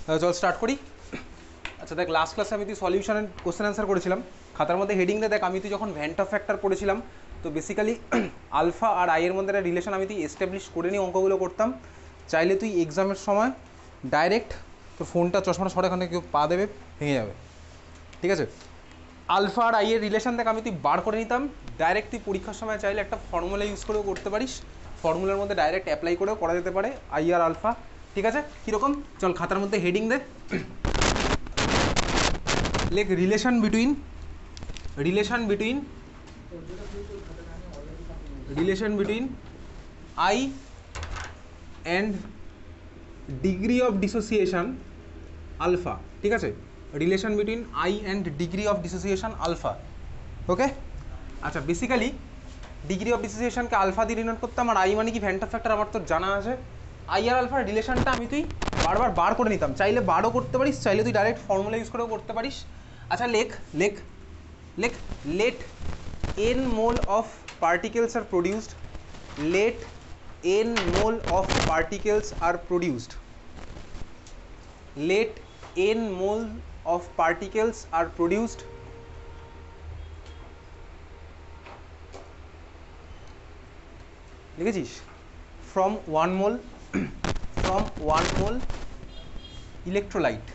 চল স্টার্ট করি। আচ্ছা দেখ, লাস্ট ক্লাসে আমি তুই সলিউশনের কোশ্চেন অ্যান্সার করেছিলাম। খাতার মধ্যে হেডিংটা দেখ, আমি তুই যখন ভ্যান্ট অফ ফ্যাক্টর পড়েছিলাম, তো বেসিক্যালি আলফা আর আই এর মধ্যে একটা রিলেশন আমি তুই এস্টাবলিশ করে নিয়ে অঙ্কগুলো করতাম। চাইলে তুই এক্সামের সময় ডাইরেক্ট তোর ফোনটা চশমাটা সরে এখানে কেউ পা দেবে, ভেঙে যাবে, ঠিক আছে। আলফা আর আই এর রিলেশন দেখ আমি তুই বার করে নিতাম। ডাইরেক্ট তুই পরীক্ষার সময় চাইলে একটা ফর্মুলা ইউজ করেও করতে পারিস, ফর্মুলার মধ্যে ডাইরেক্ট অ্যাপ্লাই করেও করা যেতে পারে আই আর আলফা, ঠিক আছে। কীরকম, চল খাতার মধ্যে হেডিং দে, লেখ relation between i and degree of dissociation alpha, ঠিক আছে। Relation between i and degree of dissociation alpha, okay. আচ্ছা বেসিক্যালি ডিগ্রি অফ ডিসোসিয়েশনকে আলফা দিয়ে ডিনোট করতাম, আর আই মানে কি ভ্যান্ট অফ ফ্যাক্টর আমার তোর জানা আছে। আই আর আলফার রিলেশনটা আমি তুই বারবার বার করে নিতাম, চাইলে বারও করতে পারিস, চাইলে তুই ডাইরেক্ট ফর্মুলা ইউজ করেও করতে পারিস। আচ্ছা লেখ লেখ লেখ let n mole of particles are produced, let n mole of particles are produced, let n mole of particles are produced লিখেছিস from one mole electrolyte,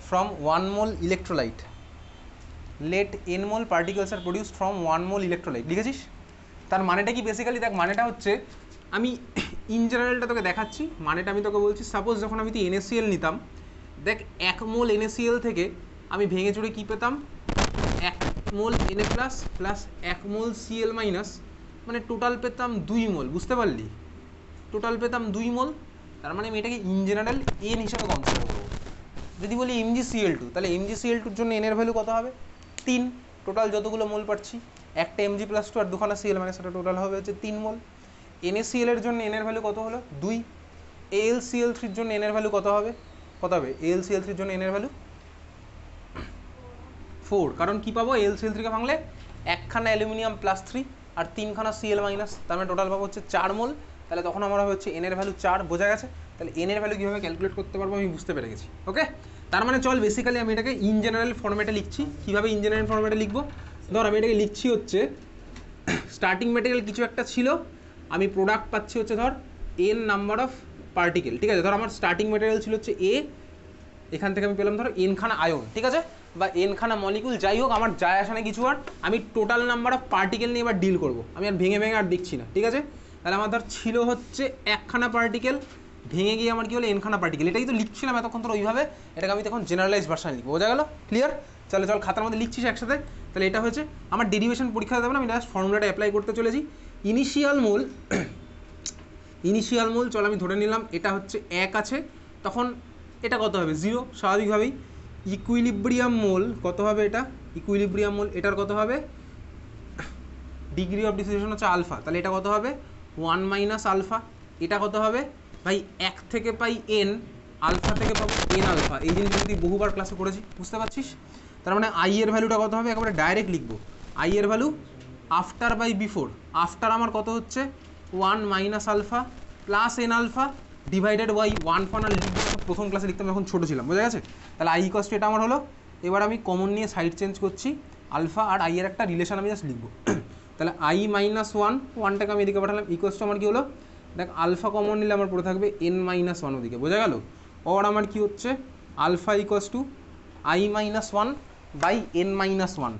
from one mole electrolyte, let n mole particles are produced from one mole electrolyte লিখেছিস। তার মানেটা কি basically দেখ, মানেটা হচ্ছে আমি in জেনারেলটা তোকে দেখাচ্ছি, মানেটা আমি তোকে বলছি। সাপোজ যখন আমি তুই NaCl নিতাম, দেখ 1 মোল NaCl থেকে আমি ভেঙে চুড়ে কী পেতাম, 1 মোল Na প্লাস প্লাস 1 মোল Cl মাইনাস, মানে টোটাল পেতাম 2 মোল, বুঝতে পারলি? টোটাল পেতাম 2 মোল। তার মানে আমি এটাকে ইন জেনারেল এন হিসাবে কনসিডার করবো। যদি বলি MgCl2, তাহলে MgCl2 জন্য এনের ভ্যালু কত হবে, 3। টোটাল যতগুলো মোল পাচ্ছি, একটা Mg+2 আর দুখানা Cl মানে সেটা টোটাল হবে হচ্ছে 3 মোল। NaCl এর জন্য এনের ভ্যালু কত হলো, 2। AlCl3 জন্য এনের ভ্যালু কত হবে, AlCl3 জন্য এনের ভ্যালু 4। কারণ কি পাবো, AlCl3 কে ভাঙলে একখানা অ্যালুমিনিয়াম +3 আর 3খানা Cl মাইনাস, তার মানে টোটাল পাবো হচ্ছে 4 মোল। তাহলে তখন আমার হচ্ছে এনের ভ্যালু 4, বোঝা গেছে? তাহলে এনের ভ্যালু কীভাবে ক্যালকুলেট করতে পারবো আমি বুঝতে পেরে গেছি, ওকে। তার মানে চল বেসিক্যালি আমি এটাকে ইন জেনারেল ফর্মেটে লিখছি। কীভাবে ইন জেনারেল ফর্মেটে লিখবো, ধর আমি এটাকে লিখছি হচ্ছে স্টার্টিং ম্যাটেরিয়াল কিছু একটা ছিল, আমি প্রোডাক্ট পাচ্ছি হচ্ছে ধর n নাম্বার অফ পার্টিকেল, ঠিক আছে। ধর আমার স্টার্টিং ম্যাটেরিয়াল ছিল হচ্ছে A, এখান থেকে আমি পেলাম ধরো n-খানা আয়ন, ঠিক আছে, বা n-খানা মলিকুল, যাই হোক আমার যায় আসে না কিছু। আর আমি টোটাল নাম্বার অফ পার্টিকেল নিয়ে এবার ডিল করবো, আমি আর ভেঙে ভেঙে আর দেখছি না, ঠিক আছে। তাহলে আমার ধর ছিল হচ্ছে 1খানা পার্টিকেল, ভেঙে গিয়ে আমার কি হলো n-খানা পার্টিকেল। এটাই তো লিখছিলাম এতক্ষণ তোর ওইভাবে, এটাকে আমি তখন জেনারেলাইজ ভার্সনে লিখবো, বোঝা গেল? ক্লিয়ার? চলে চল খাতার মধ্যে লিখছিস একসাথে। তাহলে এটা হচ্ছে আমার ডেরিভেশন পরীক্ষা দেবে না, আমি জাস্ট ফর্মুলাটা অ্যাপ্লাই করতে চলেছি। ইনিশিয়াল মোল চল আমি ধরে নিলাম এটা হচ্ছে 1 আছে, তখন এটা কত হবে, 0 স্বাভাবিকভাবেই। ইকুইলিব্রিয়াম মোল কত হবে, এটা ইকুইলিব্রিয়াম মোল এটার কত হবে, ডিগ্রি অফ ডিসোসিয়েশন হচ্ছে আলফা, তাহলে এটা কত হবে 1 মাইনাস আলফা। এটা কত হবে ভাই, 1 থেকে পাই n, আলফা থেকে পাবো n আলফা। এই জিনিসটা তুই বহুবার ক্লাসে করেছি, বুঝতে পারছিস? তার মানে আই এর ভ্যালুটা কত হবে, একেবারে ডাইরেক্ট লিখবো। আই এর value after by before, after আমার কত হচ্ছে 1 minus alpha plus n alpha divided by 1 final লিখবো, প্রথম ক্লাসে লিখতাম যখন ছোটো ছিলাম, বোঝা গেছে? তাহলে আই ইকোয়াস টু এটা আমার হলো। এবার আমি কমন নিয়ে সাইড চেঞ্জ করছি, আলফা আর আই এর একটা রিলেশন আমি জাস্ট লিখবো। তাহলে আই মাইনাস 1টাকে আমি এদিকে পাঠালাম, ইকোয়াস টু আমার কী হলো, দেখ আলফা কমন নিলে আমার পড়ে থাকবে n-1 ওদিকে, বোঝা গেল? ওর আমার কি হচ্ছে alpha equals to i-1 by n-1,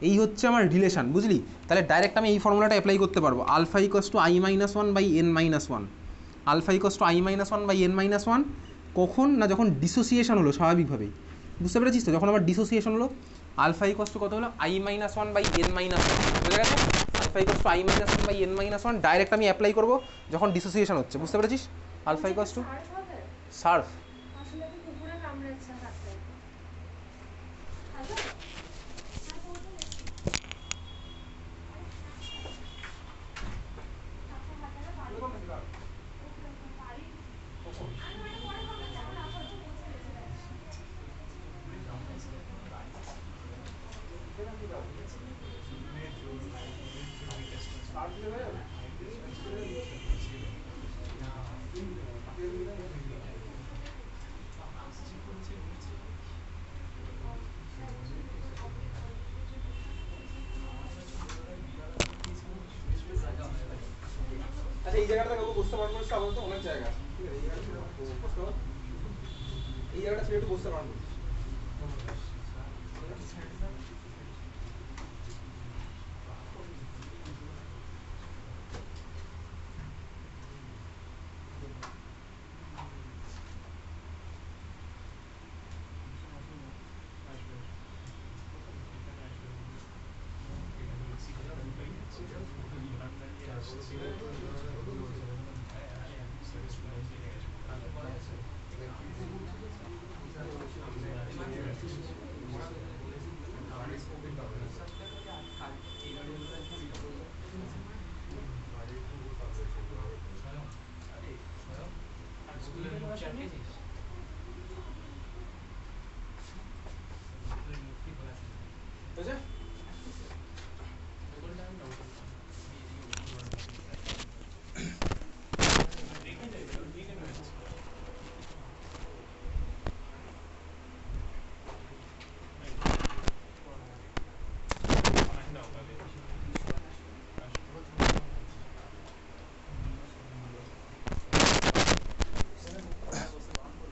এই হচ্ছে আমার রিলেশন, বুঝলি? তাহলে ডাইরেক্ট আমি এই ফর্মুলাটা অ্যাপ্লাই করতে পারবো, alpha equals to i-1 by n-1, alpha equals to i-1 by n-1। কখন না, যখন ডিসোসিয়েশন হলো স্বাভাবিকভাবেই, বুঝতে পেরেছিস তো? যখন আমার ডিসোসিয়েশন হলো, আলফা ইকোয়াস টু কত হলো i-1 বাই n-1, বুঝে গেছে? Alpha equals to i-1 by n-1 direct আমি অ্যাপ্লাই করবো যখন ডিসোসিয়েশন হচ্ছে, বুঝতে পেরেছিস? আলফা ইকোয়াস টু সার্ফ, আচ্ছা এই জায়গাটা কাউকে বসতে পারবো না, আপাতত অনেক জায়গা আছে, ঠিক আছে? এই জায়গাটা ছেড়ে একটু বসতে পারবো।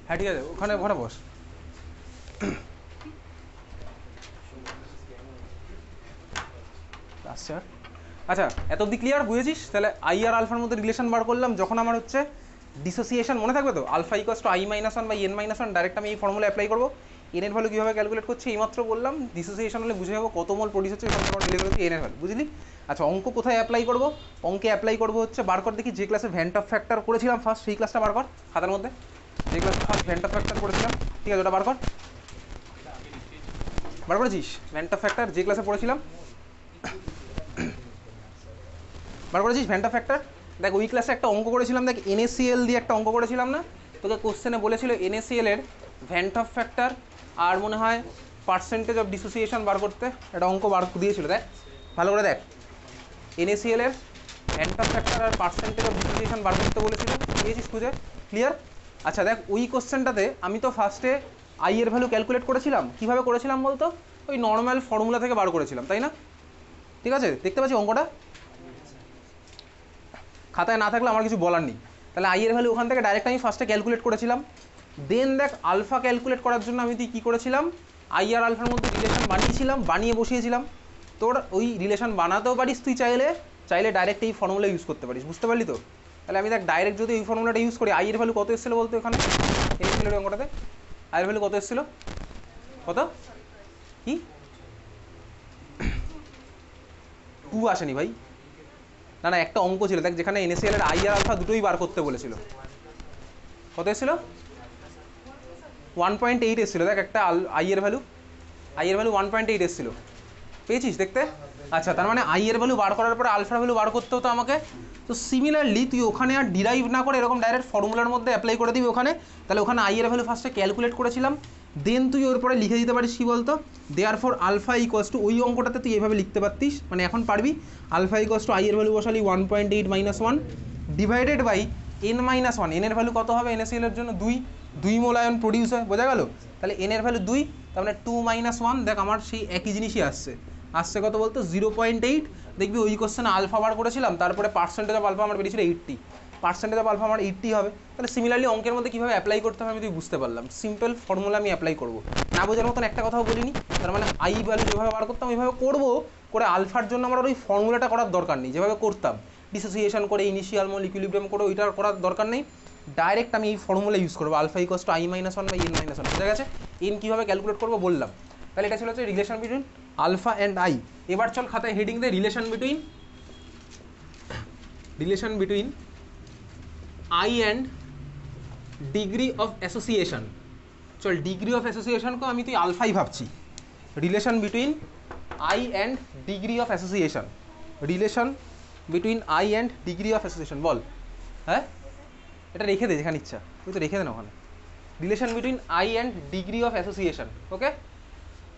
হ্যাঁ ঠিক আছে, ওখানে ওখানে বস। আচ্ছা আচ্ছা, এত অব্দি ক্লিয়ার, বুঝেছিস? তাহলে আই আর আলফার মধ্যে রিলেশন বার করলাম যখন আমার হচ্ছে ডিসোসিয়েশন, মনে থাকবে তো? Alpha equals to i minus one by n minus one, direct আমি এই ফর্মুলা অ্যাপ্লাই করবো। এন এর ভ্যালু কীভাবে ক্যালকুলেট করছি এইমাত্র বললাম। ডিসোসিয়েশন হলে বুঝে যাবো কত মোল প্রডিউস হচ্ছে, রিলেট হচ্ছে এন এর ভ্যালু, বুঝলি? আচ্ছা অঙ্ক কোথায় অ্যাপ্লাই করবো? অঙ্কে অ্যাপ্লাই করবো হচ্ছে, বার কর দেখি যে ক্লাসে ভ্যান্ট অফ ফ্যাক্টর করেছিলাম ফার্স্ট, সেই ক্লাসটা বার কর খাতার মধ্যে। যে ক্লাসে ফার্স্ট ভ্যান্ট অফ ফ্যাক্টর করেছিলাম, ঠিক আছে, ওটা বার কর। বার করেছিস ভ্যান্ট অফ ফ্যাক্টর যে ক্লাসে পড়েছিলাম? বার করেছিস ভ্যান্ট অফ ফ্যাক্টর? দেখ ওই ক্লাসে একটা অঙ্ক করেছিলাম, দেখ NaCl দিয়ে একটা অঙ্ক করেছিলাম না? তোকে কোশ্চেনে বলেছিল NaCl এর ভ্যান্ট অফ ফ্যাক্টর আর মনে হয় পার্সেন্টেজ অফ ডিসোসিয়েশন বার করতে একটা অঙ্ক বার দিয়েছিল। দেখ ভালো করে দেখ, NaCl এর ভ্যান্ট অফ ফ্যাক্টর আর পার্সেন্টেজ অফ ডিসোসিয়েশন বার করতে বলেছিল, পেয়েছিস খুঁজে? ক্লিয়ার? আচ্ছা দেখ ওই কোশ্চেনটাতে আমি তো ফার্স্টে আই এর ভ্যালু ক্যালকুলেট করেছিলাম। কীভাবে করেছিলাম বলতো? ওই নর্মাল ফর্মুলা থেকে বার করেছিলাম, তাই না? ঠিক আছে, দেখতে পাচ্ছি অঙ্কটা খাতায় না থাকলে আমার কিছু বলার নেই। তাহলে আই এর ভ্যালু ওখান থেকে ডাইরেক্ট আমি ফার্স্টে ক্যালকুলেট করেছিলাম। দেন দেখ আলফা ক্যালকুলেট করার জন্য আমি তুই কী করেছিলাম, আই আর আলফার মধ্যে রিলেশন বানিয়েছিলাম, বানিয়ে বসিয়েছিলাম। তোর ওই রিলেশন বানাতেও পারিস তুই চাইলে, চাইলে ডাইরেক্ট এই ফর্মুলা ইউজ করতে পারিস, বুঝতে পারলি তো? তাহলে আমি দেখ ডাইরেক্ট যদি এই ফর্মুলাটা ইউজ করি, আই এর ভ্যালু কত এসেছিলো বলতো এখানে? এসেছিল অঙ্কটাতে আই এর ভ্যালু কত এসেছিলো? কত? কি 2 আসেনি ভাই? না না, একটা অঙ্ক ছিল দেখ যেখানে NaCl এর আই আর আলফা দুটোই বার করতে বলেছিল। কত এসেছিল? 1.8 এসেছিলো। দেখ একটা আই এর ভ্যালু 1.8 এসেছিলো, পেয়েছিস দেখতে? আচ্ছা তার মানে আই এর ভ্যালু বার করার পরে আলফার ভ্যালু বার করতে হতো আমাকে। তো সিমিলারলি তুই ওখানে আর ডিরাইভ না করে এরকম ডাইরেক্ট ফর্মুলার মধ্যে অ্যাপ্লাই করে দিবি ওখানে। তাহলে ওখানে আই এর ভ্যালু ফার্স্টে ক্যালকুলেট করেছিলাম, দেন তুই ওর পরে লিখে দিতে পারিস কী বলতো, দেয়ারফর আলফা ইকুয়ালস টু, ওই অঙ্কটাতে তুই এভাবে লিখতে পারতিস, মানে এখন পারবি। আলফা ইকুয়ালস টু আই এর ভ্যালু বসালি 1.8 minus 1 divided by n minus 1। N এর ভ্যালু কত হবে NaCl এর জন্য? 2 মোল আয়ন প্রডিউস হয়, বোঝা গেল? তাহলে এন এর ভ্যালু 2, তার মানে 2 মাইনাস 1, দেখ আমার সেই একই জিনিসই আসছে কত বলতো? 0.8। দেখবি ওই কোশ্চেনে আলফা বার করেছিলাম, তারপরে পার্সেন্টেজ অফ আলফা আমার বেরিয়েছিল 80, পার্সেন্টেজ অফ আলফা আমার 80 হবে। তাহলে সিমিলারলি অঙ্কের মধ্যে কীভাবে অ্যাপ্লাই করতে হবে আমি তুই বুঝতে পারলাম। সিম্পল ফর্মুলা আমি অ্যাপ্লাই করবো, না বোঝার মতন একটা কথাও বলিনি। তার মানে আই ভ্যালু যেভাবে বার করতাম ওইভাবে করবো, করে আলফার জন্য আমার ওই ফর্মুলাটা করার দরকার নেই, যেভাবে করতাম ডিসোসিয়েশন করে ইনিশিয়াল মোল ইকুইলিব্রিয়াম করে, ওইটার করার দরকার নেই। ডাইরেক্ট আমি এই ফর্মুলা ইউজ করবো, alpha equals to i minus 1 by n minus 1, বুঝা গেছে? এন কীভাবে ক্যালকুলেট করবো বললাম। তাহলে এটা ছিল হচ্ছে relation between alpha and i. এবার চল খাতায় হেডিং দে relation between i and degree of association. চল ডিগ্রি অফ অ্যাসোসিয়েশনকেও আমি তুই আলফাই ভাবছি। Relation between i and degree of association, relation between i and degree of association বল। হ্যাঁ এটা রেখে দে যেখানে ইচ্ছা, তুই তো রেখে দে না ওখানে। Relation between i and degree of association, okay?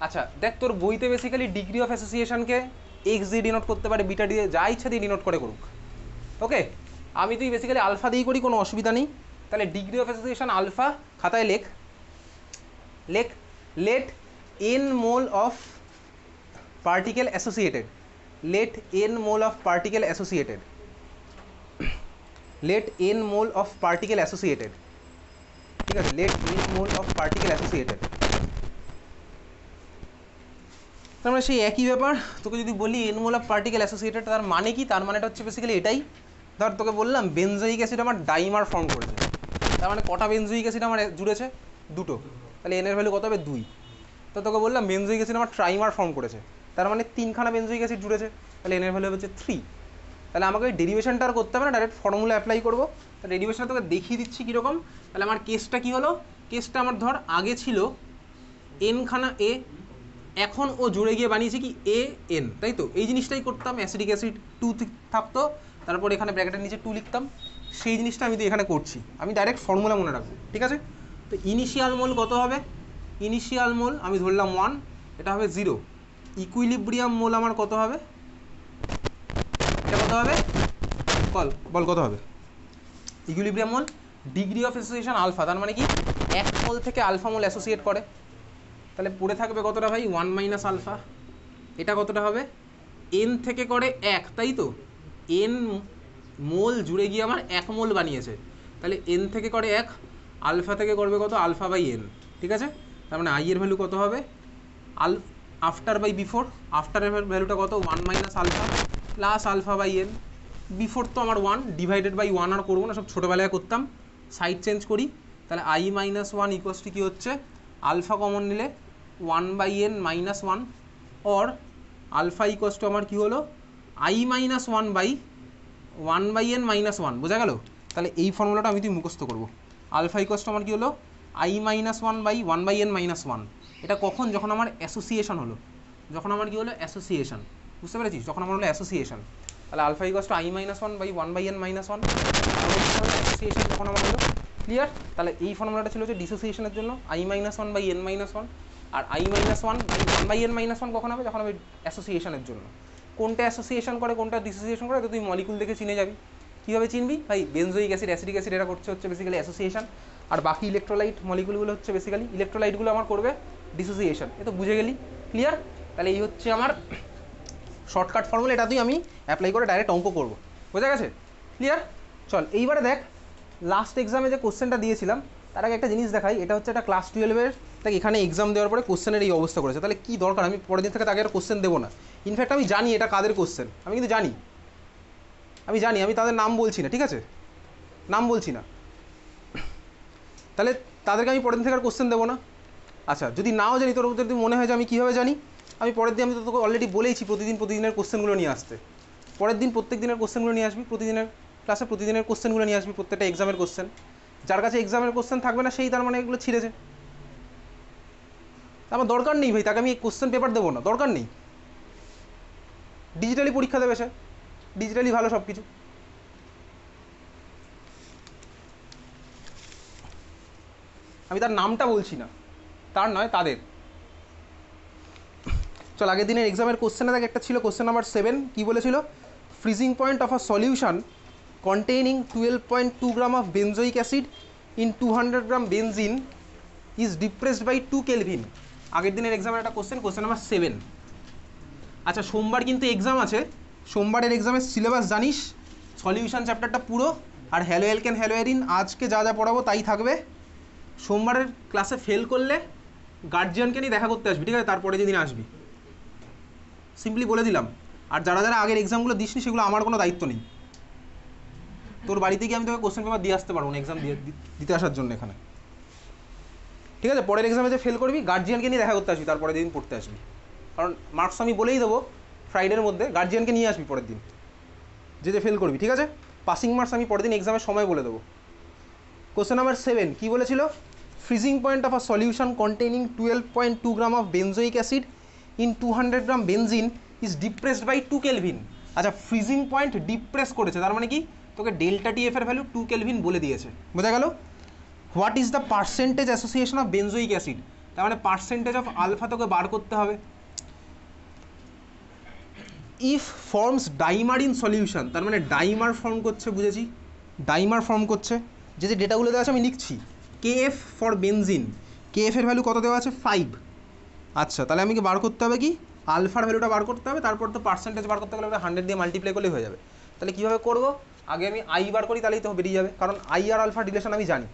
আচ্ছা দেখ তোর বইতে বেসিক্যালি ডিগ্রি অফ অ্যাসোসিয়েশনকে এক্স দিয়ে ডিনোট করতে পারে, বিটা দিয়ে, যা ইচ্ছা দিয়ে ডিনোট করে করুক, ওকে? আমি তুই বেসিক্যালি আলফা দিয়েই করি, কোনো অসুবিধা নেই। তাহলে ডিগ্রি অফ অ্যাসোসিয়েশন আলফা, খাতায় লেখ let n mole of particle associated, let n mole of particle associated let n mole of particle associated, ঠিক আছে, let n mole of particle associated. তার মানে সেই একই ব্যাপার, তোকে যদি বলি n mole of particle associated তার মানে কি, তার মানেটা হচ্ছে বেসিক্যালি এটাই, ধর তোকে বললাম বেনজোইক অ্যাসিড আমার ডাইমার ফর্ম করেছে, তার মানে কটা বেনজোইক অ্যাসিড আমার জুড়েছে, দুটো, তাহলে এনের ভ্যালু কত হবে 2। তো তোকে বললাম বেনজোইক অ্যাসিড আমার ট্রাইমার ফর্ম করেছে, তার মানে 3খানা বেনজোইক অ্যাসিড জুড়েছে, তাহলে এনের ভ্যালু হচ্ছে 3। তাহলে আমাকে ওই ডেরিভেশনটা আর করতে হবে না, ডাইরেক্ট ফর্মুলা অ্যাপ্লাই করবো। ডেরিভেশনটা তোকে দেখিয়ে দিচ্ছি কীরকম। তাহলে আমার কেসটা কী হলো, কেসটা আমার ধর আগে ছিল এনখানা এ, এখন ও জুড়ে গিয়ে বানিয়েছে কি এ এন, তাই তো এই জিনিসটাই করতাম, অ্যাসিডিক অ্যাসিড 2 থাকতো, তারপর এখানে ব্র্যাকেটের নিচে 2 লিখতাম, সেই জিনিসটা আমি তো এখানে করছি, আমি ডাইরেক্ট ফর্মুলা মনে রাখবো, ঠিক আছে। তো ইনিশিয়াল মোল কত হবে, ইনিশিয়াল মোল আমি ধরলাম 1, এটা হবে 0। ইকুইলিব্রিয়াম মোল আমার কত হবে, এটা কত হবে, বল কত হবে, equilibrium mole degree of association alpha, তার মানে কি 1 মোল থেকে আলফা মোল অ্যাসোসিয়েট করে, তাহলে পড়ে থাকবে কতটা ভাই 1 মাইনাস আলফা। এটা কতটা হবে, এন থেকে করে 1, তাই তো এন মোল জুড়ে গিয়ে আমার 1 মোল বানিয়েছে, তাহলে এন থেকে করে 1, আলফা থেকে করবে কত আলফা বাই এন, ঠিক আছে। তার মানে আই এর ভ্যালু কত হবে, আফটার বাই বিফোর, আফটারের ভ্যালুটা কত 1 minus alpha plus alpha by n, before তো আমার 1 ডিভাইডেড বাই 1 আর করবো না, সব ছোটোবেলায় করতাম, সাইড চেঞ্জ করি, তাহলে আই মাইনাস 1 ইকুয়ালস টু কী হচ্ছে, আলফা কমন নিলে 1 by n minus 1, or alpha equals to আমার কী হলো i minus 1 by n minus 1, বোঝা গেল। তাহলে এই ফর্মুলাটা আমি তুই মুখস্থ করবো, আলফা ইকুয়ালস টু আমার কী হলো i minus 1 by n minus 1, এটা কখন, যখন আমার অ্যাসোসিয়েশন হলো, যখন আমার কী হলো অ্যাসোসিয়েশন, বুঝতে পেরেছিস, যখন আমার হলো অ্যাসোসিয়েশন, তাহলে alpha equals to i minus 1 by n minus 1, association যখন আমার হলো, ক্লিয়ার। তাহলে এই ফর্মুলাটা ছিল হচ্ছে ডিসোসিয়েশনের জন্য i minus 1 by n minus 1, আর i minus 1 by n minus 1 কখন হবে, যখন হবে অ্যাসোসিয়েশনের জন্য। কোনটা অ্যাসোসিয়েশন করে কোনটা ডিসোসিয়েশন করে, তো তুই মলিকুল দেখে চিনে যাবি। কীভাবে চিনবি ভাই, বেনজোইক অ্যাসিড অ্যাসিডিক অ্যাসিড এটা করছে হচ্ছে বেসিক্যালি অ্যাসোসিয়েশন, আর বাকি ইলেকট্রোলাইট মলিকুলগুলো হচ্ছে বেসিক্যালি ইলেকট্রোলাইটগুলো আমার করবে ডিসোসিয়েশন, এ তো বুঝে গেলি, ক্লিয়ার। তাহলে এই হচ্ছে আমার শর্টকাট ফর্মুলা, এটা তুই আমি অ্যাপ্লাই করে ডাইরেক্ট অঙ্ক করবো, বোঝা গেছে, ক্লিয়ার। চল এইবারে দেখ লাস্ট এক্সামে যে কোশ্চেনটা দিয়েছিলাম তার আগে একটা জিনিস দেখাই, এটা হচ্ছে একটা ক্লাস 12-এর, দেখ এখানে এক্সাম দেওয়ার পরে কোশ্চেনের এই অবস্থা করেছে, তাহলে কী দরকার, আমি পরের দিন থেকে তাকে আর কোশ্চেন দেবো না। ইনফ্যাক্ট আমি জানি এটা কাদের কোশ্চেন, আমি কিন্তু জানি, আমি তাদের নাম বলছি না, ঠিক আছে, নাম বলছি না, তাহলে তাদেরকে আমি পরের দিন থেকে আর কোশ্চেন দেবো না। আচ্ছা যদি নাও জানি, তোর যদি মনে হয় যে আমি কীভাবে জানি, আমি পরের দিন, আমি তো তোকে অলরেডি বলেইছি প্রতিদিনের কোশ্চেনগুলো নিয়ে আসতে, পরের দিন প্রত্যেক দিনের কোশ্চেনগুলো নিয়ে আসবি, প্রতিদিনের ক্লাসে প্রতিদিনের কোশ্চেনগুলো নিয়ে আসবি, প্রত্যেকটা এক্সামের কোশ্চেন, যার কাছে এক্সামের কোশ্চেন থাকবে না সেই তার মানে এগুলো ছিঁড়েছে, আমার দরকার নেই ভাই, তাকে আমি কোশ্চেন পেপার দেবো না, দরকার নেই, ডিজিটালি পরীক্ষা দেবে সে, ডিজিটালি ভালো সব কিছু। আমি তার নামটা বলছি না, তার নয় তাদের। চল আগের দিনের এক্সামের কোশ্চেনে দেখ একটা ছিল কোশ্চেন নাম্বার 7, কী বলেছিল, freezing point of a solution containing 12.2 gram of benzoic acid in 200 gram benzene is depressed by 2 Kelvin। আগের দিনের এক্সামের একটা কোশ্চেন নাম্বার 7। আচ্ছা সোমবার কিন্তু এক্সাম আছে, সোমবারের এক্সামের সিলেবাস জানিস, সলিউশন চ্যাপ্টারটা পুরো, আর হ্যালোএলকেন হ্যালোএরিন আজকে যা যা পড়াবো তাই থাকবে। সোমবারের ক্লাসে ফেল করলে গার্জিয়ানকে নিয়ে দেখা করতে আসবি, ঠিক আছে, তারপরে যেদিন আসবি, সিম্পলি বলে দিলাম। আর যারা যারা আগের এক্সামগুলো দিসনি সেগুলো আমার কোনো দায়িত্ব নেই, তোর বাড়িতে গিয়ে আমি তোকে কোশ্চেন পেপার দিয়ে আসতে পারবো না এক্সাম দিতে আসার জন্য এখানে, ঠিক আছে। পরের এক্সামে যে ফেল করবি গার্জিয়ানকে নিয়ে দেখা করতে আসবি, তারপরে দিন পড়তে আসবি, কারণ মার্কস আমি বলেই দেবো ফ্রাইডের মধ্যে, গার্জিয়ানকে নিয়ে আসবি পরের দিন যে ফেল করবি, ঠিক আছে। পাসিং মার্কস আমি পরের দিন এক্সামের সময় বলে দেবো। কোশ্চেন নাম্বার 7 কী বলেছিল, freezing point of a solution containing 12.2 gram of benzoic acid in 200 gram benzene is depressed by 2 Kelvin। আচ্ছা ফ্রিজিং পয়েন্ট ডিপ্রেস করেছে, তার মানে কি, তোকে ডেল্টা টিএফ এর ভ্যালু 2 Kelvin বলে দিয়েছে, বোঝা গেল। What is the percentage association of benzoic acid, তার মানে পার্সেন্টেজ অফ আলফা তোকে বার করতে হবে। If forms dimer in solution, তার মানে ডাইমার ফর্ম করছে, বুঝেছি, ডাইমার ফর্ম করছে, যে যে ডেটাগুলো দেওয়া আছে আমি লিখছি। কেএফ ফর বেনজিন, কেএফ এর ভ্যালু কত দেওয়া আছে 5। আচ্ছা তাহলে আমি কি বার করতে হবে, কি আলফার ভ্যালুটা বার করতে হবে, তারপর তো পার্সেন্টেজ বার করতে গেলে 100 দিয়ে মাল্টিপ্লাই করলেই হয়ে যাবে। তাহলে কীভাবে করবো, আগে আমি আই বার করি, তাহলেই তো বেরিয়ে যাবে, কারণ আই আর আলফা রিলেশন আমি জানি।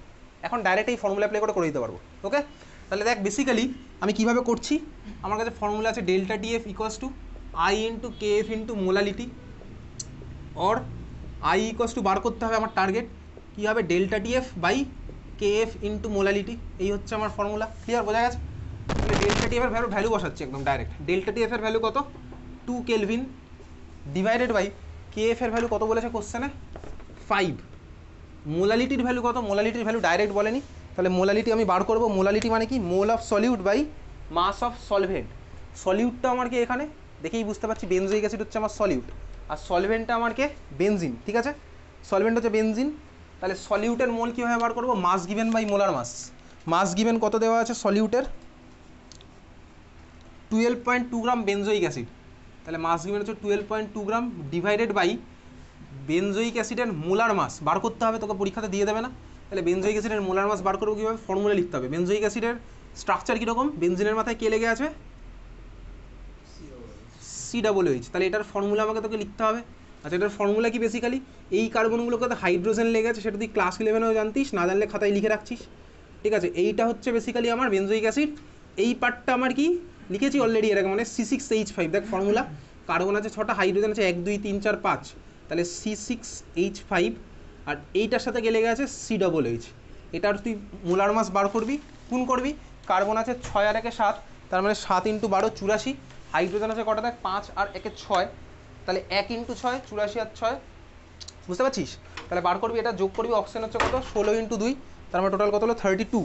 এখন ডাইরেক্ট এই ফর্মুলা অ্যাপ্লাই করে দিতে পারবো। ওকে, তাহলে দেখ বেসিক্যালি আমি কীভাবে করছি, আমার কাছে ফর্মুলা আছে delta TF equals to i into k f into molality, or i equals to বার করতে হবে আমার টার্গেট কী হবে delta TF by K f into molality, এই হচ্ছে আমার ফর্মুলা। ক্লিয়ার, বোঝা গেছে? তাহলে ডেল্টা টিএফের ভ্যালু বসাচ্ছি একদম ডাইরেক্ট। ডেল্টা টিএফের ভ্যালু কত? 2 kelvin divided by K F এর ভ্যালু কত বলেছে কোশ্চেনে? 5। মোলালিটির ভ্যালু কত? মোলালিটির ভ্যালু ডাইরেক্ট বলেনি, তাহলে মোলালিটি আমি বার করবো। মোলালিটি মানে কি? Mole of solute by mass of solvent. সলিউটটা আমার কি এখানে দেখেই বুঝতে পারছি বেনজোইক অ্যাসিড হচ্ছে আমার সলিউট, আর সলভেন্টটা আমার কে? বেনজিন। ঠিক আছে, সলভেন্ট হচ্ছে বেনজিন। তাহলে সলিউটের মোল কীভাবে বার করবো? Mass given by molar mass. Mass given কত দেওয়া আছে সলিউটের? 12.2 গ্রাম বেনজোইক অ্যাসিড। তাহলে মাস গিভেন হচ্ছে 12.2 গ্রাম ডিভাইডেড বাই বেনজোইক অ্যাসিডের মোলার মাস বার করতে হবে, তোকে পরীক্ষাতে দিয়ে দেবে না। তাহলে বেনজোইক অ্যাসিডের মোলার মাস বার করবো কীভাবে? ফর্মুলা লিখতে হবে। বেনজোইক অ্যাসিডের স্ট্রাকচার কীরকম? বেনজিনের মাথায় কে লেগে আছে? COOH। তাহলে এটার ফর্মুলা আমাকে তোকে লিখতে হবে। আচ্ছা, এটার ফর্মুলা কি? বেসিক্যালি এই কার্বনগুলোকে হাইড্রোজেন লেগে আছে, সেটা তুই ক্লাস 11-এও জানতিস, না জানলে খাতায় লিখে রাখছিস। ঠিক আছে, এইটা হচ্ছে বেসিক্যালি আমার বেনজোইক অ্যাসিড। এই পার্টটা আমার কি লিখেছি অলরেডি এরকম, মানে C6H5। দেখ ফর্মুলা, কার্বন আছে 6টা, হাইড্রোজেন আছে 1 2 3 4 5, তাহলে C6H5, আর এইটার সাথে কে লেগে আছে? COOH। এটার তুই মোলার মাস বার করবি, গুণ করবি। কার্বন আছে 6 আর 1 7, তার মানে 7 × 12 84। হাইড্রোজেন আছে কটা? দেখ 5 আর 1 6, তাহলে 1 × 6 84 আর 6, বুঝতে পারছিস? তাহলে বার করবি, এটা যোগ করবি। অক্সিজেন হচ্ছে কত? 16 × 2, তার মানে টোটাল কত হলো? 32।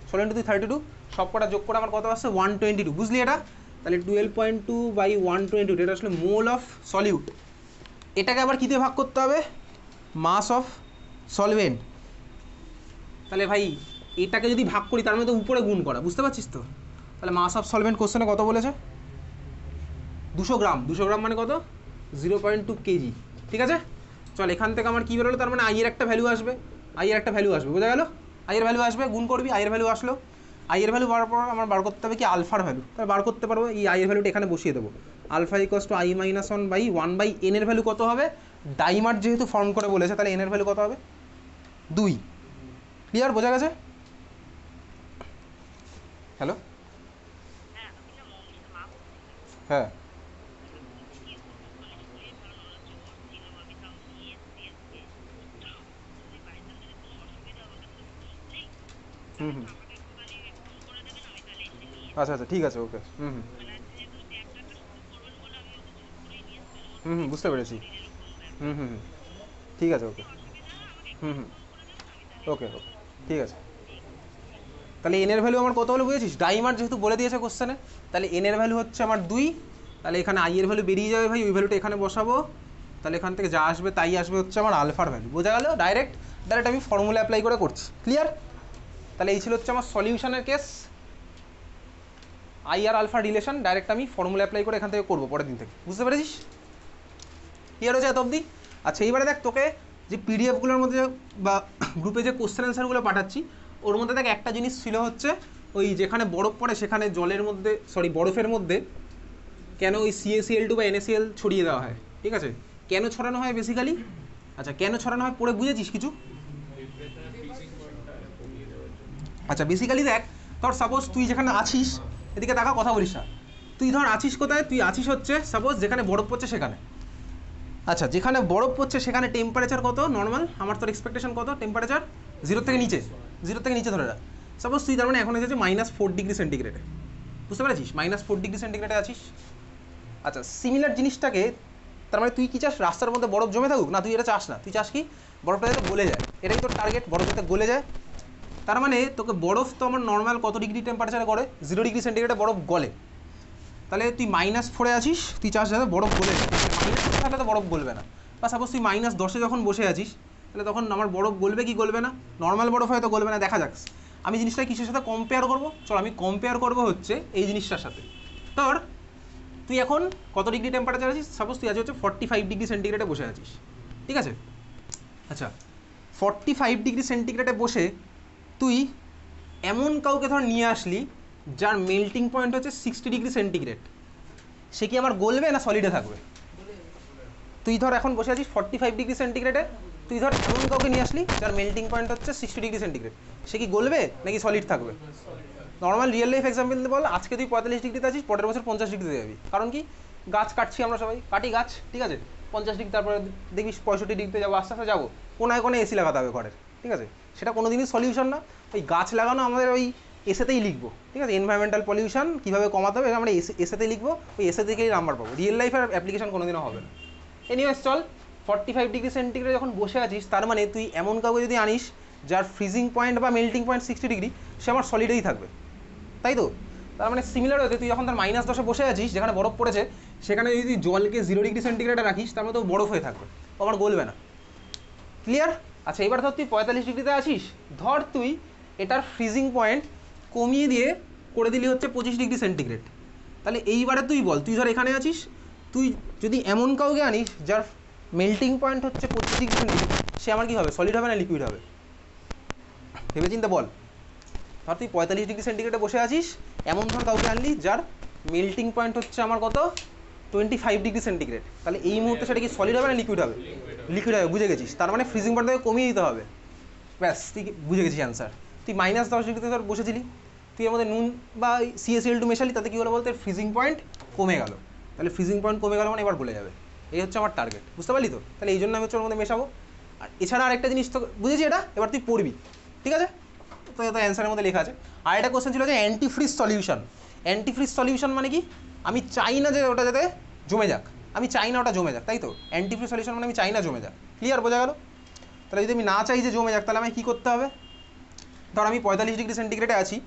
16 × 2 32, সব কটা যোগ করে আমার কত আসছে? 122। বুঝলি এটা? তাহলে 12.2 বাই 122, এটা আসলে মোল অফ সলিউট। এটাকে আবার কী দিয়ে ভাগ করতে হবে? মাস অফ সলভেন্ট। তাহলে ভাই এটাকে যদি ভাগ করি, তার মধ্যে উপরে গুণ করা, বুঝতে পারছিস তো? তাহলে মাস অফ সলভেন্ট কোশ্চেনে কত বলেছে? 200 গ্রাম। 200 গ্রাম মানে কত? 0.2 কেজি। ঠিক আছে, চল এখান থেকে আমার কী বেরোলো? তার মানে আইয়ের একটা ভ্যালু আসবে, আইয়ের একটা ভ্যালু আসবে, বোঝা গেল? আইয়ের ভ্যালু আসবে, গুণ করবি, আইয়ের ভ্যালু আসলো। আইয়ের ভ্যালু বাড়ার পর আমার বার করতে হবে কি? আলফার ভ্যালু। তাহলে বার করতে পারবো, এই আইয়ের ভ্যালুটা এখানে বসিয়ে দেবো। Alpha equals to I - 1 by 1/n এর ভ্যালু কত হবে? ডাইমার যেহেতু ফর্ম করে বলেছে, তাহলে n এর ভ্যালু কত হবে? 2। ক্লিয়ার, বোঝা গেছে? হ্যালো, হ্যাঁ হুম হুম, আচ্ছা আচ্ছা, ঠিক আছে, ওকে। হুম হুম হুম হুম, বুঝতে পেরেছি। হুম হুম হুম, ঠিক আছে, ওকে। হুম হুম, ওকে ওকে, ঠিক আছে। তাহলে n এর ভ্যালু আমার কত হলো বুঝেছিস? ডাইমার যেহেতু বলে দিয়েছে কোশ্চেনে, তাহলে n এর ভ্যালু হচ্ছে আমার 2। তাহলে এখানে i এর ভ্যালু বেরিয়ে যাবে ভাই, ওই ভ্যালুটা এখানে বসাবো। তাহলে এখান থেকে যা আসবে তাই আসবে হচ্ছে আমার আলফার ভ্যালু। বোঝা গেল? ডাইরেক্ট আমি ফর্মুলা অ্যাপ্লাই করে করছি। ক্লিয়ার? তাহলে এই ছিল হচ্ছে আমার সলিউশনের কেস। আই আর আলফা রিলেশন ডাইরেক্ট আমি ফর্মুলা অ্যাপ্লাই করে এখান থেকে করবো পরের দিন থেকে। বুঝতে পেরেছিস? ক্লিয়ার হয়েছে এত অবধি? আচ্ছা, এইবারে দেখ তোকে যে পিডিএফগুলোর মধ্যে বা গ্রুপে যে কোশ্চেন অ্যান্সারগুলো পাঠাচ্ছি, ওর মধ্যে দেখ একটা জিনিস ছিল হচ্ছে ওই যেখানে বরফ পড়ে সেখানে জলের মধ্যে, সরি বরফের মধ্যে কেন ওই CaCl2 বা NaCl ছড়িয়ে দেওয়া হয়। ঠিক আছে, কেন ছড়ানো হয় বেসিক্যালি? আচ্ছা, কেন ছড়ানো হয় পড়ে বুঝেছিস কিছু? আচ্ছা, বেসিক্যালি দেখ, ধর সাপোজ তুই যেখানে আছিস, এদিকে তাকা, কথা বলিস না। তুই ধর আছিস কোথায়? তুই আছিস হচ্ছে সাপোজ যেখানে বরফ পড়ছে সেখানে। আচ্ছা, যেখানে বরফ পড়ছে সেখানে টেম্পারেচার কত নর্মাল? আমার তোর এক্সপেকটেশন কত টেম্পারেচার? 0 থেকে নিচে, 0 থেকে নিচে ধরে রাখ। সাপোজ তুই তার মানে এখন এসেছে -4 ডিগ্রি সেন্টিগ্রেডে, বুঝতে পেরেছিস? -4 ডিগ্রি সেন্টিগ্রেডে আছিস। আচ্ছা, সিমিলার জিনিসটাকে, তার মানে তুই কি চাস? রাস্তার মধ্যে বরফ জমে থাকুক? না, তুই এটা চাস না। তুই চাস কি? বরফটা যাতে গলে যায়, এটাই তোর টার্গেট, বরফ যাতে গলে যায়। তার মানে তোকে বরফ তো আমার নর্মাল কত ডিগ্রি টেম্পারেচারে করে? 0 ডিগ্রি সেন্টিগ্রেডে বরফ গলে। তাহলে তুই -4-এ আছিস, তুই চাস যাতে বরফ গলে যায়। -4 থাকলে তো বরফ গলবে না। বা সাপোজ তুই -10-এ যখন বসে আছিস, তাহলে তখন আমার বরফ গলবে কি গলবে না? নর্মাল বরফ হয়তো গলবে না, দেখা যাক। আমি জিনিসটা কিসের সাথে কম্পেয়ার করবো? চল আমি কম্পেয়ার করবো হচ্ছে এই জিনিসটার সাথে। তোর তুই এখন কত ডিগ্রি টেম্পারেচার আছিস? সাপোজ তুই আছিস হচ্ছে 45 ডিগ্রি সেন্টিগ্রেডে বসে আছিস। ঠিক আছে, আচ্ছা 45 ডিগ্রি সেন্টিগ্রেডে বসে তুই এমন কাউকে ধর নিয়ে আসলি যার মেল্টিং পয়েন্ট হচ্ছে 60 ডিগ্রি সেন্টিগ্রেড, সে কি আমার গলবে না সলিডে থাকবে? তুই ধর এখন বসে আছিস 45 ডিগ্রি সেন্টিগ্রেডে, তুই ধর এমন কাউকে নিয়ে আসলি যার মেল্টিং পয়েন্ট হচ্ছে 60 ডিগ্রি সেন্টিগ্রেড, সে কি গলবে নাকি সলিড থাকবে? নর্মাল রিয়েল লাইফ এক্সাম্পল বল, আজকে তুই 45 ডিগ্রিতে আছিস, পরের বছর 50 ডিগ্রিতে যাবি। কারণ কি? গাছ কাটছি আমরা সবাই, কাটি গাছ, ঠিক আছে, 50 ডিগ্রি, তারপরে দেখবি 65 ডিগ্রিতে যাবো, আস্তে আস্তে যাবো, কোনায় কোনায় এসি লাগাতে হবে ঘরের, ঠিক আছে? সেটা কোনো দিনই সলিউশন না। ওই গাছ লাগানো আমাদের ওই এসেতেই লিখবো, ঠিক আছে, এনভায়রনমেন্টাল পলিউশন কীভাবে কমাতে হবে আমরা এসেতেই লিখবো, ওই এসে থেকেই নাম্বার পাবো, রিয়েল লাইফের অ্যাপ্লিকেশন কোনোদিনও হবে না। এনিওয়েজ চল, 45 ডিগ্রি সেন্টিগ্রেড যখন বসে আছিস, তার মানে তুই এমন কাউকে যদি আনিস যার ফ্রিজিং পয়েন্ট বা মেল্টিং পয়েন্ট 60 ডিগ্রি, সে আমার সলিডেই থাকবে, তাই তো? তার মানে সিমিলার হতে তুই যখন তার -10 বসে আছিস, যেখানে বরফ পড়েছে, সেখানে যদি জলকে 0 ডিগ্রি সেন্টিগ্রেডে রাখিস, তার মানে তো বরফ হয়ে থাকবে, ও আমার গলবে না। ক্লিয়ার? আচ্ছা, এবার ধর তুই 45 ডিগ্রিতে আছিস, ধর তুই এটার ফ্রিজিং পয়েন্ট কমিয়ে দিয়ে করে দিলি হচ্ছে 25 ডিগ্রি সেন্টিগ্রেড। তাহলে এইবারে তুই বল, তুই ধর এখানে আছিস, তুই যদি এমন কাউকে আনিস যার মেল্টিং পয়েন্ট হচ্ছে 25 ডিগ্রি সেন্টিগ্রেড, সে আমার কী হবে? সলিড হবে না লিকুইড হবে? ভেবে চিন্তা বল। ধর তুই 45 ডিগ্রি সেন্টিগ্রেডে বসে আছিস, এমন ধর কাউকে আনলি যার মেল্টিং পয়েন্ট হচ্ছে আমার কত? 25 ডিগ্রি সেন্টিগ্রেড। তাহলে এই মুহূর্তে সেটা কি সলিড হবে না লিকুইড হবে? লিকুইড হবে, বুঝে গেছিস? তার মানে ফ্রিজিং পয়েন্টটাকে কমিয়ে দিতে হবে। ব্যাস, তুই বুঝে গেছিস অ্যান্সার। তুই -10 ডিগ্রিতে ধর বসেছিলি, তুই আমাদের নুন বা CaCl2 মেশালি, তাতে কী হলো বলতে? ফ্রিজিং পয়েন্ট কমে গেল। তাহলে ফ্রিজিং পয়েন্ট কমে গেল মানে এবার বলে যাবে। এই হচ্ছে আমার টার্গেট, বুঝতে পারলি তো? তাহলে এই জন্য আমি হচ্ছে ওর মধ্যে মেশাবো। আর এছাড়া আরেকটা জিনিস তো বুঝেছি, এটা এবার তুই পড়বি, ঠিক আছে? তো এটা অ্যান্সারের মধ্যে লেখা আছে। আর একটা কোশ্চেন ছিল যে অ্যান্টিফ্রিজ সলিউশন। অ্যান্টিফ্রিজ সলিউশন মানে কি? আমি চাই না যে ওটা যাতে জমে যাক, আমি চাই না ওটা জমে যাক, তাই তো? অ্যান্টিফ্রিজ সলিউশন মানে আমি চাই না জমে যাক। ক্লিয়ার? বোঝা গেল? তাহলে যদি আমি না চাই যে জমে যাক, তাহলে আমি কী করতে হবে? ধর আমি 45 ডিগ্রি সেন্টিগ্রেডে আছি,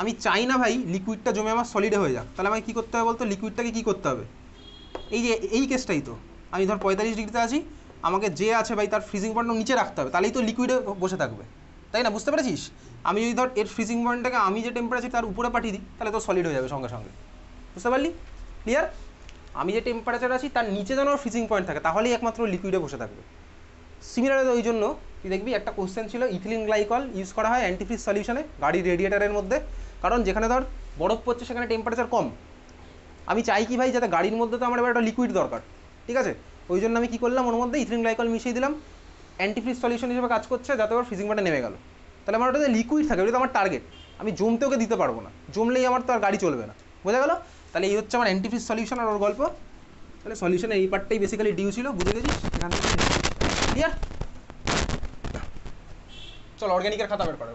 আমি চাই না ভাই লিকুইডটা জমে আমার সলিডে হয়ে যাক, তাহলে আমাকে কী করতে হবে বলতো? লিকুইডটাকে কী করতে হবে? এই যে এই কেসটাই তো, আমি ধর 45 ডিগ্রিতে আছি, আমাকে যে আছে ভাই তার ফ্রিজিং পয়েন্টটা নিচে রাখতে হবে, তাহলেই তো লিকুইডে বসে থাকবে, তাই না? বুঝতে পেরেছিস? আমি যদি ধর এর ফ্রিজিং পয়েন্টটাকে আমি যে টেম্পারেচার তার উপরে পাঠিয়ে দিই, তাহলে তো সলিড হয়ে যাবে সঙ্গে সঙ্গে। বুঝতে পারলি? ক্লিয়ার? আমি যে টেম্পারেচার আছি তার নিচে যেন ফ্রিজিং পয়েন্ট থাকে, তাহলেই একমাত্র লিকুইডে বসে থাকবে। সিমিলারলি ওই জন্য তুই দেখবি একটা কোশ্চেন ছিল, ইথিলিন গ্লাইকল ইউজ করা হয় অ্যান্টিফ্রিজ সলিউশনে গাড়ির রেডিয়েটারের মধ্যে। কারণ যেখানে ধর বরফ পড়ছে সেখানে টেম্পারেচার কম, আমি চাই কি ভাই যাতে গাড়ির মধ্যে তো আমার এবার একটা লিকুইড দরকার, ঠিক আছে? ওই জন্য আমি কী করলাম, ওর মধ্যে ইথিলিন গ্লাইকল মিশিয়ে দিলাম, অ্যান্টিফ্রিজ সলিউশন হিসেবে কাজ করছে, যাতে ওর ফ্রিজিং পয়েন্টে নেমে গেল। তাহলে আমার ওটাতে লিকুইড থাকে, ওটা তো আমার টার্গেট। আমি জমতে ওকে দিতে পারবো না, জমলেই আমার তো আর গাড়ি চলবে না। বোঝা গেল? তাহলে এই হচ্ছে আমার অ্যান্টিফ্রিজ সলিউশন আর ওর গল্প। তাহলে সলিউশনের এই পার্টটাই বেসিক্যালি ডিউ ছিল, বুঝে গেছিস? এখান থেকে ক্লিয়ার? চল অর্গ্যানিকের খাতা বের করে।